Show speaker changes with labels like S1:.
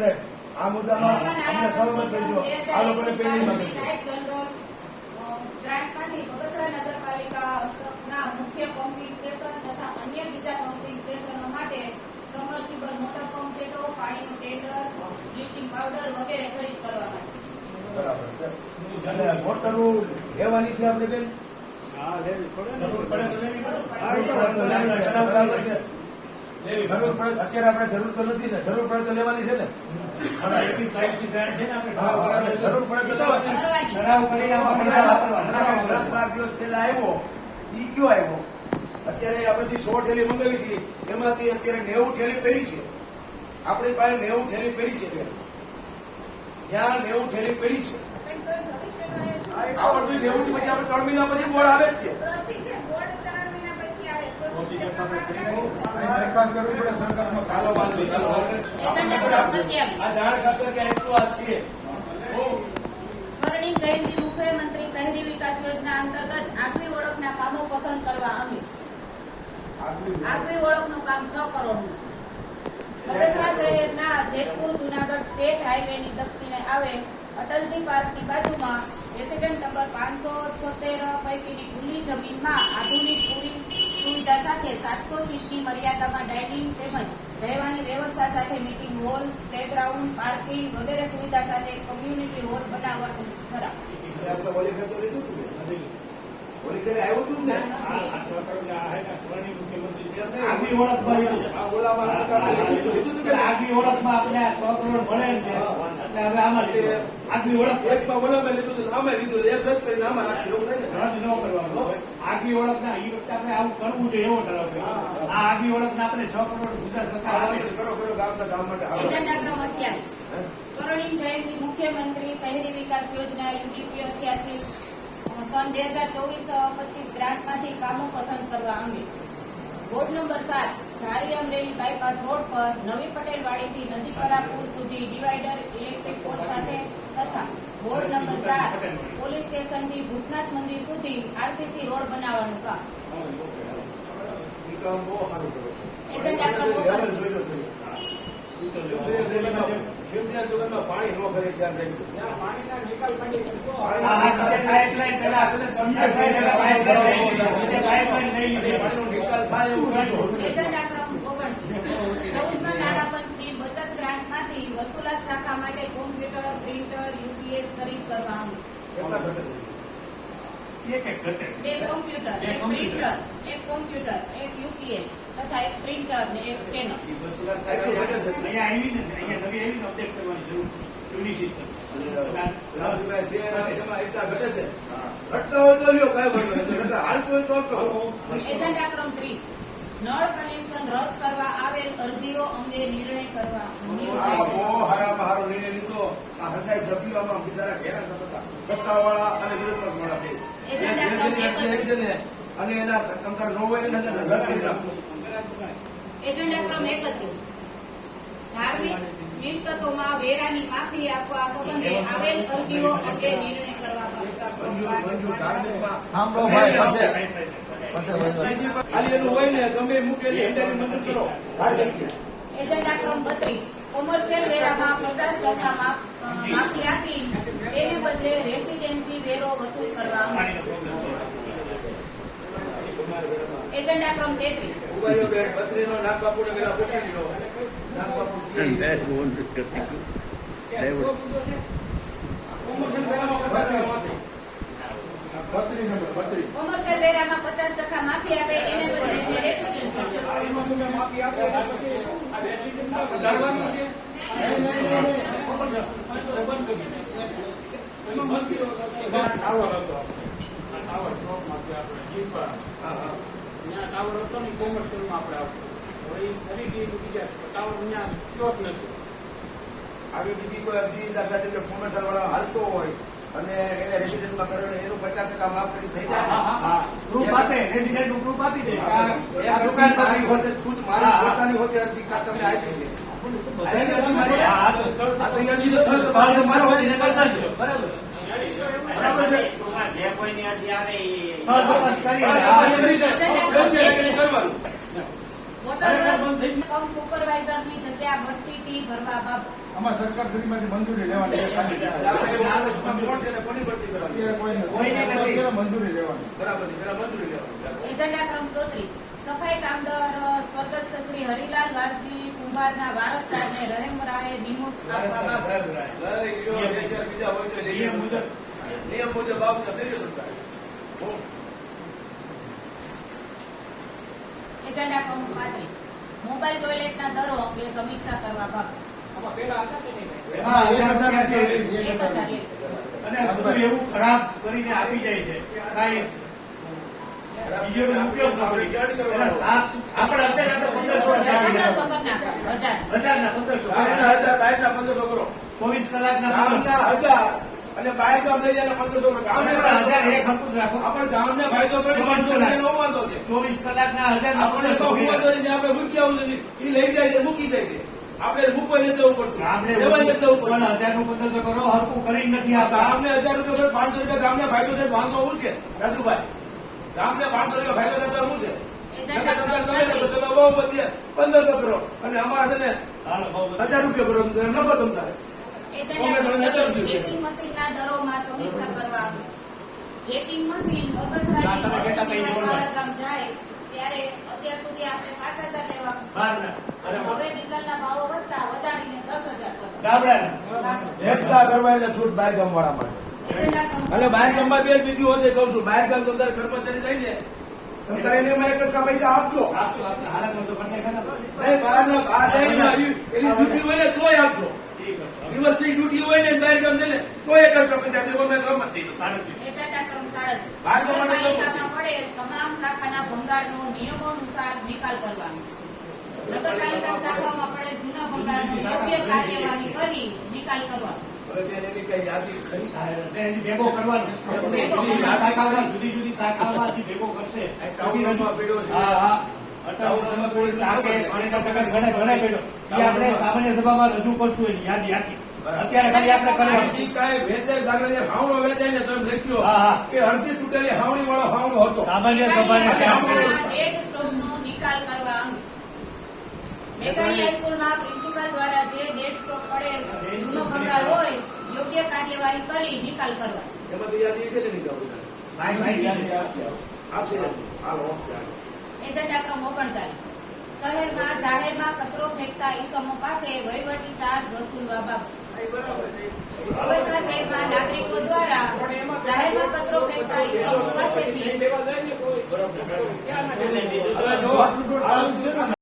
S1: સાહેબ આ મુદ્દામાં અમને સહમત કરજો. આ લોકોને પેલી મદદ
S2: ગ્રાન્ટમાંથી બગસરા નગરપાલિકાના મુખ્ય પમ્પિંગ સ્ટેશન તથા અન્ય બીજા પમ્પિંગ સ્ટેશનો માટે સમર્સિબલ મોટર પંપ સેટો, પાણીનું ટેન્ડર, બ્લીચિંગ પાવડર વગેરે ખરીદ કરવા માટે.
S1: બરાબર છે. અને મોટરો લેવાની છે આપણે બેન?
S3: હા, લેવી પડે ને.
S1: જરૂર પડે તો લેવી પડે. હા, એ તો વાંધો નહીં. બરાબર છે. જરૂર પડે અત્યારે આપણે જરૂર તો નથી ને, જરૂર પડે તો લેવાની છે ને.
S3: 21 તારીખની grant છે ને આપણે.
S1: હા, બરાબર. જરૂર પડે તો લેવાની.
S3: ઠરાવ કરીને આમાં પૈસા વાપરવાના.
S1: 10-12 દિવસ પહેલા આવ્યો ઈ કયો આવ્યો? અત્યારે આપણે જે 100 થેલી મંગાવી છે એમાંથી અત્યારે 90 થેલી પડી છે. આપણી પાસે 90 થેલી પડી છે બેન. ત્યાં 90 થેલી પડી છે.
S2: પણ તોય ભવિષ્યમાં એ
S1: આ બધું 90 થી પછી આપણે 3 મહિના પછી બોર્ડ આવે જ છે.
S2: પ્રોસિજર બોર્ડ 3 મહિના પછી આવે.
S3: પ્રોસિજર આપણે કરી
S1: દરખાસ્ત કરવી પડે સરકારમાં. ચાલો વાંધો નહીં, ચાલો. આ જાણ ખાતર કે એટલું આ છે.
S2: સ્વર્ણિમ જયંતિ મુખ્યમંત્રી શહેરી વિકાસ યોજના અંતર્ગત આગવી ઓળખના કામો પસંદ કરવા અંગે આગવી ઓળખનું કામ 6 કરોડનું બગસરા શહેરના જેતપુર જુનાગઢ સ્ટેટ હાઈવેની દક્ષિણે આવે અટલજી પાર્કની બાજુમાં રેસિડેન્ટ નંબર 576 પૈકીની ખુલ્લી જમીનમાં આધુનિક પૂરી સુવિધા સાથે 700 સીટની મર્યાદામાં ડાઇનિંગ તેમજ રહેવાની વ્યવસ્થા સાથે મીટિંગ હોલ, પ્લેગ્રાઉન્ડ, પાર્કિંગ વગેરે સુવિધા સાથે કોમ્યુનિટી હોલ બનાવવાનું ઠરાવ.
S1: આપણે ઓલી ફેર તો લીધું હતું ને? ઓલી ફેરે આવ્યું હતું ને?
S3: સ્વર્ણિમ મુખ્યમંત્રી આગવી ઓળખમાં
S1: આ ઓલામાં લીધું હતું કે
S3: આગવી ઓળખમાં આપણે 6 કરોડ મળે એમ છે. એટલે હવે આમાં લીધું. આગવી ઓળખ
S1: એકમાં ઓલામાં લીધું હતું, આમાં લીધું એક રદ કરીને આમાં નાખ્યું એવું થાય ને.
S3: રદ ન કરવાનું હોય. આગવી ઓળખના એ વખતે આપણે આવું કરવું જોઈએ એવો ઠરાવ કર્યો. આ આગવી ઓળખના આપણે 6 કરોડ ગુજરાત સરકાર આપે છે.
S1: કરો ગામ માટે આવે.
S2: એજન્ડા ક્રમ 28 સ્વર્ણિમ જયંતિ મુખ્યમંત્રી શહેરી વિકાસ યોજના યુડીપી 88 સન 2024-25 ગ્રાન્ટમાંથી કામો પસંદ કરવા અંગે વોર્ડ નંબર 7 ધારી અમરેલી બાયપાસ રોડ પર નવી પટેલવાડીથી નદીપરા પુલ સુધી ડિવાઈડર ઇલેક્ટ્રિક પોલ સાથે તથા વોર્ડ નંબર 4 પોલીસ સ્ટેશનથી ભૂતનાથ મંદિર સુધી આરસીસી રોડ બનાવવાનું કામ.
S1: ઈ કામ બહુ સારું કરો છો.
S2: એજન્ડા ક્રમ
S1: 29 શિવસેના દુકાનમાં પાણી ન કરે ત્યાં રહી.
S3: પાણીના નિકાલ માટે પાઇપલાઇન પેલા પાઇપલાઇન લઈ લીધી.
S1: પાણીનો નિકાલ થાય એવું કરવું.
S2: એજન્ડા ક્રમ 29 નાણાં પંચની બચત ગ્રાન્ટમાંથી વસૂલાત શાખા માટે કોમ્પ્યુટર, પ્રિન્ટર, યુપીએસ ખરીદ કરવા અંગે
S1: કેટલા ઘટે
S3: એક ઘટે
S2: 2 કોમ્પ્યુટર, 1 પ્રિન્ટર, 1 કોમ્પ્યુટર, 1 યુપીએસ તથા 1 પ્રિન્ટર ને 1 સ્કેનર.
S3: અહીંયા આવી ને અહીંયા નવી આવી ને અપડેટ કરવાની જરૂર છે. જૂની સિસ્ટમ
S1: લાલજીભાઈ જે એમાં એટલા ઘટે છે. ઘટતા હોય તો લ્યો, કાંઈ વાંધો નહીં. હાલતું હોય તો કહો.
S2: એજન્ડા ક્રમ 30 નળ કનેક્શન રદ કરવા આવેલ અરજીઓ અંગે નિર્ણય કરવા.
S1: આ બહુ હારામાં હારો નિર્ણય લીધો. આ હદાય સભ્યોમાં બિચારા હેરાન થતા હતા. સત્તાવાળા અને વિરોધ પક્ષવાળા બે. છે ને અને એના તમતાર નો હોય ને રદ કરી નાખો.
S2: એજન્ડા ક્રમ 31 ધાર્મિક મિલકતોમાં વેરાની માફી આપવા સંબંધે આવેલ અરજીઓ અંગે નિર્ણય કરવા.
S1: મંજૂર ધાર્મિકમાં
S3: મંજૂર
S1: ખાલી એનું હોય ને ગમે મૂકેલી હેન્ડલની મંજૂર કરો. ધાર્મિક
S2: એજન્ડા ક્રમ 32 કોમર્શિયલ વેરામાં 50% માફી આપી તેને બદલે રેસિડેન્સી વેરો વસૂલ કરવા અંગે. એજન્ડા ક્રમ 33
S1: ઉભાઈઓ બેન બત્રીનો નાગબાપુને પેલા પૂછી લીધો. નાગબાપુ
S2: કોમર્શિયલ વેરામાં 50% માફી આપે એને બદલે એને રેસિડેન્સી
S4: ટાવર હતો ને કોમર્શિયલમાં આપણે આવતો હવે ખરીદી ટાવર ત્યાં થયો જ નથી.
S1: આવી બીજી કોઈ અરજી દાખલા તરીકે કોમર્શિયલ વાળા હાલતો હોય અને એને રેસિડેન્ટમાં કરે એનું 50% માફ કરી થઈ જાય.
S3: પ્રૂફ આપે, રેસિડેન્ટ નું પ્રૂફ આપી દે.
S1: આ દુકાન મારી હોતે ખુદ મારી પોતાની હોતે અરજી કા તમને આપી છે. આવી અરજી મારી આ તો અરજી તો થયો તો મારો હોય ને કરતા જ બરાબર. બરાબર છે.
S5: જે કોઈની અરજી આવે એ
S3: સહજ કરી
S2: વોટર વર્ક કમ સુપરવાઇઝરની જગ્યા ભરતીથી ભરવા બાબત
S6: આમાં સરકાર શ્રીમાંથી મંજૂરી લેવાની છે ખાલી
S1: એટલે આપણે આ વર્ષમાં કોણ છે ને કોની ભરતી કરવાની
S6: અત્યારે કોઈને
S3: કોઈને નથી.
S6: અત્યારે મંજૂરી લેવાની.
S1: બરાબર છે પેલા મંજૂરી લેવાની
S2: એજન્ડા ક્રમ 34 સફાઈ કામદાર સ્વર્ગસ્થ શ્રી હરિલાલ વારજી કુંભારના વારસદારને રહેમરાહે નિમણૂક આપવા બાબત
S1: લઈ ગયો દેશર બીજા હોય તો
S3: નિયમ મુજબ
S1: નિયમ મુજબ બાબત નહીં સરકાર
S2: એજન્ડા ક્રમ 35 મોબાઈલ ટોયલેટના દરો અંગે સમીક્ષા કરવા બાબત
S4: આમાં પેલા હતા કે નહીં?
S3: એમાં
S6: 1000
S3: 1000 છે.
S2: 1000 લે.
S3: અને બધું એવું ખરાબ કરીને આપી જાય છે કાંઈ બીજો કોઈ ઉપયોગ ન કરી. એના સાફ આપણે અત્યારે આપણે 1500
S2: 1500
S3: 1500
S2: કરો.
S3: હજારના 1500
S1: બહારના 1000 બહારના 1500 કરો
S3: 24 કલાકના 1500
S1: ગામના 1000 અને બહાર ગામ લઈ જાય 1500 કરો
S3: આપણે
S1: ગામને
S3: 1000 એક હરખું જ રાખો.
S1: આપણે ગામને ફાયદો કરે 500 નો વાંધો છે
S3: 24 કલાકના 1000
S1: આપણે તો વાંધો નહીં આપણે મૂકી આવું નથી એ લઈ જાય છે મૂકી જાય છે આપણે મૂકવા નથી જવું પડતું
S3: ગામને
S1: લેવા નથી જવું પડતું
S3: 1000 નું 1500 કરો હરખું કરીને નથી
S1: આ
S3: આપતા.
S1: ગામને 1000 રૂપિયા કરે 500 રૂપિયા ગામને ફાયદો થાય વાંધો શું છે રાજુભાઈ ગામને 500 રૂપિયા ફાયદો થતા શું છે
S2: એજન્ડા
S1: તમે
S2: ક્રમ
S1: તમે
S2: 36
S1: તમે બહુ બધી 1500 કરો અને અમારે છે ને
S3: હાલો બહુ બધું.
S1: 1000 રૂપિયા કરો એમ નફો તમતારે
S2: એજન્ડા ક્રમ 37 ચેકિંગ મશીનના દરોમાં સમીક્ષા કરવા ચેકિંગ મશીન
S3: ના, તમે કેટલા પૈસે બોલો?
S2: ગામ જાય ત્યારે અત્યાર સુધી આપણે 5000 લેવા
S3: બહારના. અને
S2: હવે ડીઝલના ભાવો વધતા વધારીને 10000 કરો
S3: ગામડાના.
S1: એકલા કરવા એટલે છૂટ બહાર ગામ વાળા માટે
S2: એજન્ડા ક્રમ
S1: અને બહાર ગામમાં બે બીજું હોતે કહું છું બહાર ગામ તમારે કર્મચારી જાય ને તમે એને એમાં એક જ પૈસા આપજો
S3: આપશો, આપશો. હાલા કરશો, બંને ખરા?
S1: નહીં બહાર જઈને એની ડ્યુટી હોય ને તોય આપજો
S3: ઠીક હશે.
S1: દિવસની ડ્યુટી હોય ને બહાર ગામ જઈને તોય એક જ પૈસા આપજો અમે સહમત થઈ જશું.
S3: 37.
S2: એજન્ડા ક્રમ 37
S1: બહાર ગામ માટે
S2: નગરપાલિકામાં પડેલ તમામ શાખાના ભંગારનો નિયમોનુસાર નિકાલ કરવાનો નગરપાલિકા શાખામાં પડેલ જૂના ભંગારનો યોગ્ય કાર્યવાહી કરી નિકાલ કરવાનો
S1: હવે બેન એની કઈ યાદી ખરી
S3: એટલે એની ભેગો કરવાનો. જુદી જુદી શાખાઓમાંથી ભેગો કરશે.
S1: આ ટાઉનમાં પડ્યો છે.
S3: હા, હા. ટાઉનમાં કોઈ નાકે, પાણીના ટકા ઘણા પડ્યો. એ આપણે સામાન્ય સભામાં રજૂ કરશું એની યાદી આખી. અત્યારે ખાલી આપણે કરવાનું.
S1: હજી કાંઈ વેચાય દાખલા તરીકે હાવણો વેચાય ને તમે લખ્યો
S3: હા, હા.
S1: કે અડધી તૂટેલી હાવણી વાળો હાવણો હતો
S3: સામાન્ય સભાની
S2: ડેડ સ્ટોકનો નિકાલ કરવા અંગે મેઘાણી હાઈસ્કૂલમાં પ્રિન્સિપાલ દ્વારા જે ડેડ સ્ટોક પડેલ જૂનો ભંગાર હોય યોગ્ય કાર્યવાહી કરી નિકાલ કરવા
S1: એમાં તો યાદી છે ને નહીં કહું
S3: ભાઈ
S1: આપશે હાલો ઓકે હાલો.
S2: એજન્ડા ક્રમ 39 શહેરમાં જાહેરમાં કચરો ફેંકતા ઈસમો પાસે વહીવટી ચાર્જ વસૂલવા બાબત બગસરા શહેરમાં નાગરિકો દ્વારા જાહેરમાં કચરો ફેંકતા ઈસમો પાસેથી
S4: લેવા જાય ને કોઈ બરોબર ક્યાં ના
S1: હવે જો